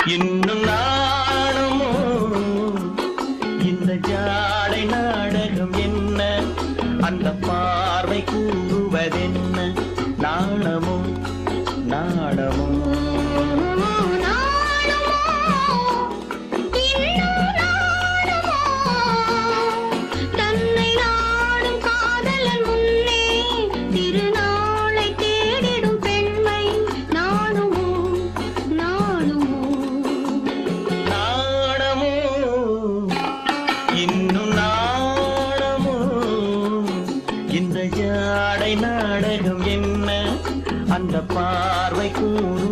இன்னும் நாணமோ இந்த ஜாடை நாடகம் என்ன அந்த பார்வை கூறுவதென்ன நாணமோ நாணமோ இந்த ஜாடை நாடகம் என்ன அந்த பார்வை கூறு